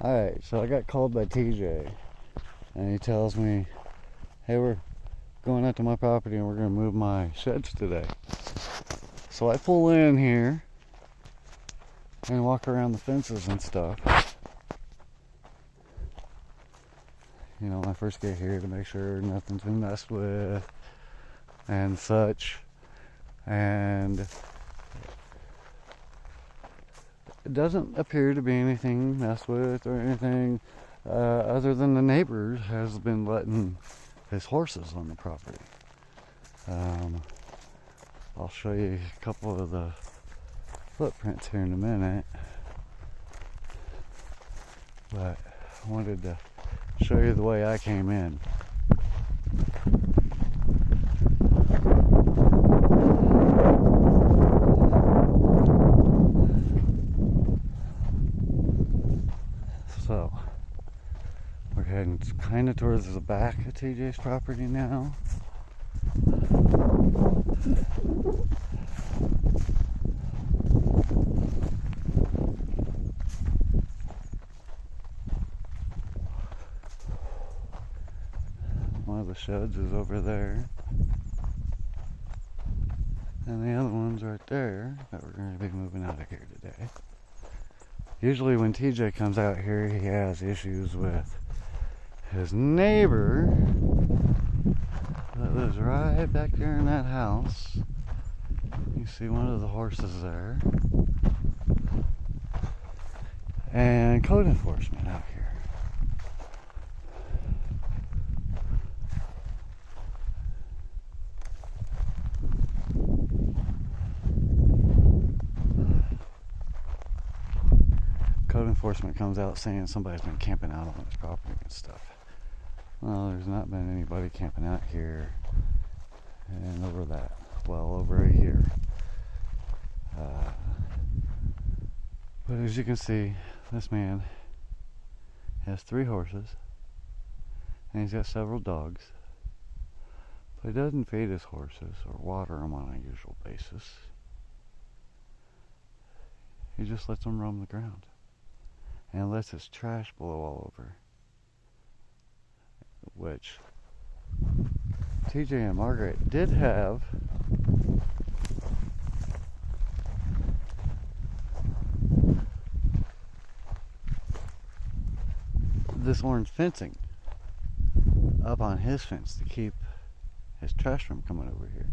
Alright, so I got called by TJ, and he tells me, hey, we're going out to my property and we're going to move my sheds today. So I pull in here and walk around the fences and stuff. You know, when I first get here to make sure nothing's been messed with and such. And it doesn't appear to be anything messed with or anything other than the neighbor has been letting his horses on the property. I'll show you a couple of the footprints here in a minute, but I wanted to show you the way I came in. So we're heading kind of towards the back of TJ's property now. One of the sheds is over there, and the other one's right there that we're going to be moving out of here today. Usually when TJ comes out here, he has issues with his neighbor that lives right back there in that house. You see one of the horses there. And code enforcement out here. Code enforcement comes out saying somebody's been camping out on his property and stuff. Well, there's not been anybody camping out here in over a year. But as you can see, this man has 3 horses and he's got several dogs. But he doesn't feed his horses or water them on a usual basis. He just lets them roam the ground and lets his trash blow all over, which TJ and Margaret did have this orange fencing up on his fence to keep his trash from coming over here,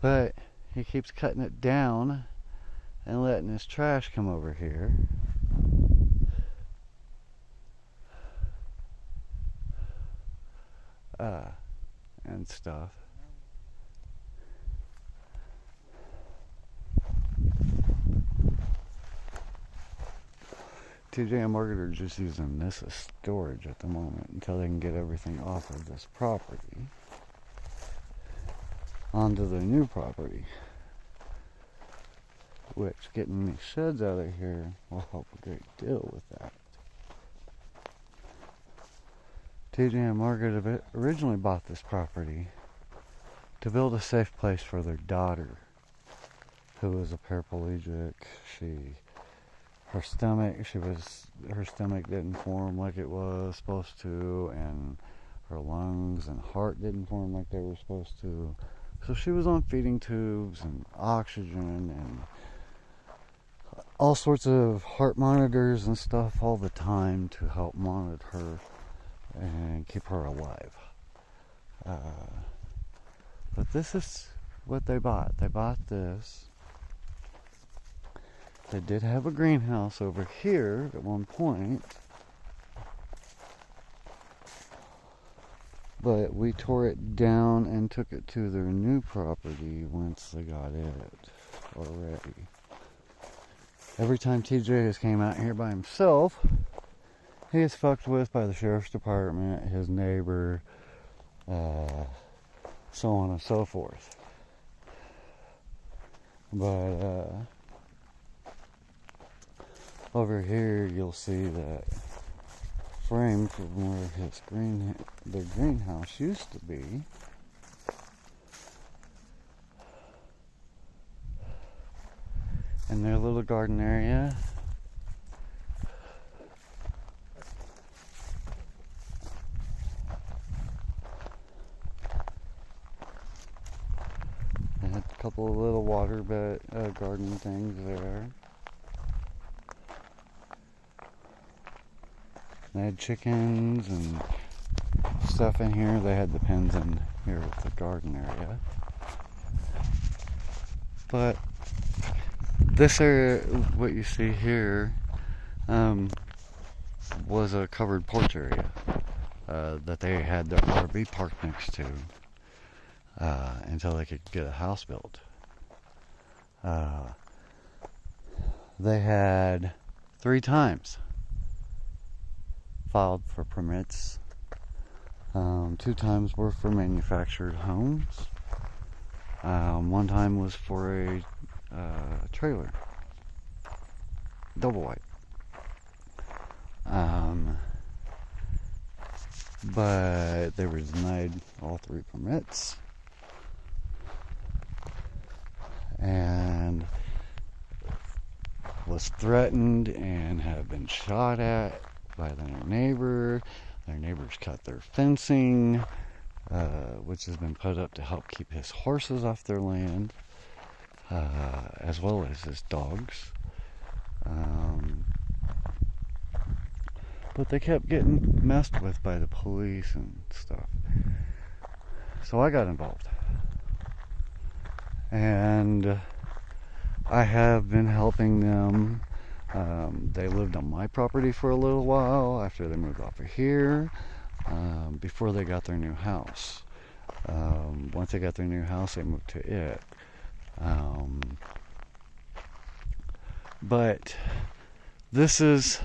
but he keeps cutting it down and letting his trash come over here. And stuff. TJ and Margaret are just using this as storage at the moment until they can get everything off of this property onto the new property, which getting these sheds out of here will help a great deal with that. TJ and Margaret originally bought this property to build a safe place for their daughter, who was a paraplegic. Her stomach didn't form like it was supposed to, and her lungs and heart didn't form like they were supposed to. So she was on feeding tubes and oxygen and all sorts of heart monitors and stuff all the time to help monitor her and keep her alive. But this is what they bought. They bought this. They did have a greenhouse over here at one point, but we tore it down and took it to their new property once they got it already. Every time TJ has came out here by himself, he is fucked with by the sheriff's department, his neighbor, so on and so forth. But over here you'll see that frame from where their greenhouse used to be. And their little garden area. couple of little water bed garden things there. They had chickens and stuff in here. They had the pens in here with the garden area. But this area, what you see here, was a covered porch area that they had their RV parked next to until they could get a house built. They had 3 times filed for permits. 2 times were for manufactured homes. 1 time was for a trailer, double wide. But they were denied all 3 permits, and was threatened and have been shot at by their neighbor. Their neighbors cut their fencing, which has been put up to help keep his horses off their land, as well as his dogs. But they kept getting messed with by the police and stuff. So I got involved. And I have been helping them. They lived on my property for a little while after they moved off of here, before they got their new house. Once they got their new house, they moved to it. But this is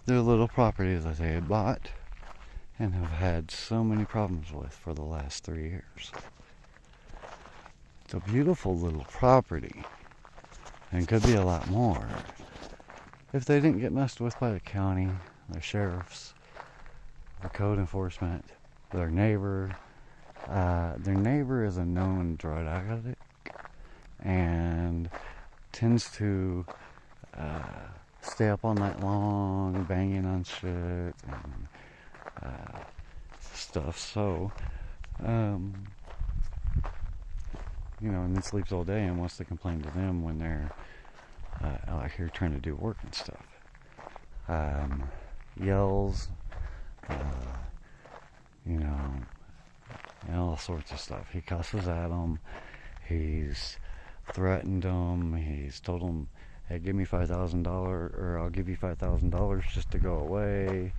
their little property that they had bought and have had so many problems with for the last 3 years. It's a beautiful little property and could be a lot more if they didn't get messed with by the county, the sheriffs, the code enforcement, their neighbor. Their neighbor is a known drug addict and tends to stay up all night long, banging on shit and stuff. So, and then sleeps all day and wants to complain to them when they're out here trying to do work and stuff. Yells, and all sorts of stuff. He cusses at them. He's threatened them. He's told them, hey, give me $5,000 or I'll give you $5,000 just to go away.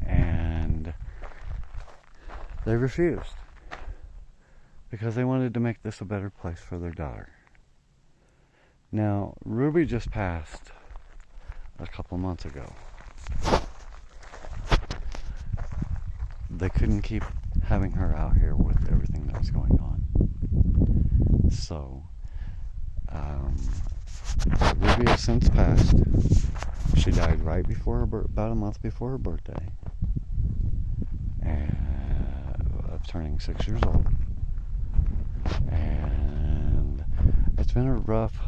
And they refused because they wanted to make this a better place for their daughter. Now, Ruby just passed a couple months ago. They couldn't keep having her out here with everything that was going on. So, Ruby has since passed. She died right before her about a month before her birthday, of turning 6 years old. And it's been a rough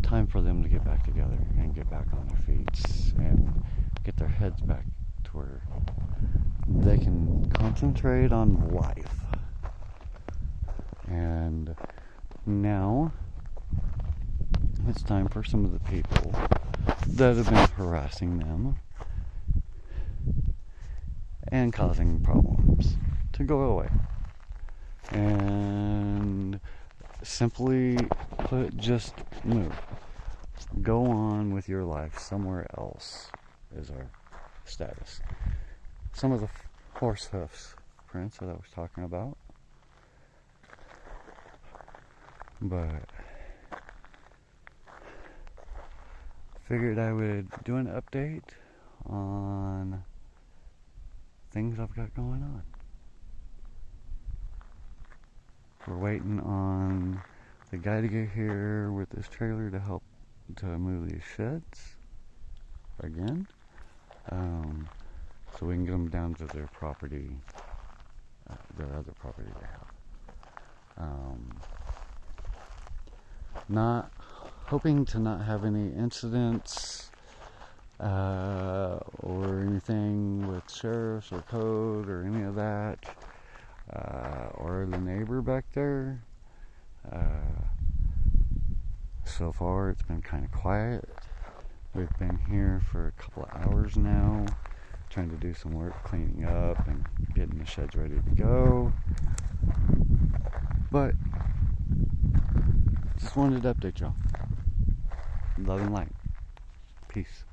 time for them to get back together and get back on their feet and get their heads back to where they can concentrate on life. And now it's time for some of the people that have been harassing them and causing problems to go away. And simply put, just move. Go on with your life somewhere else is our status. Some of the horse hoofs prints that I was talking about. But figured I would do an update on things I've got going on. We're waiting on the guy to get here with this trailer to help to move these sheds again, so we can get them down to their property, their other property they have. Not hoping to not have any incidents or anything with sheriffs or code or any of that, or the neighbor back there. So far, it's been kind of quiet. We've been here for a couple of hours now, trying to do some work cleaning up and getting the sheds ready to go. But just wanted to update y'all. Love and light. Peace.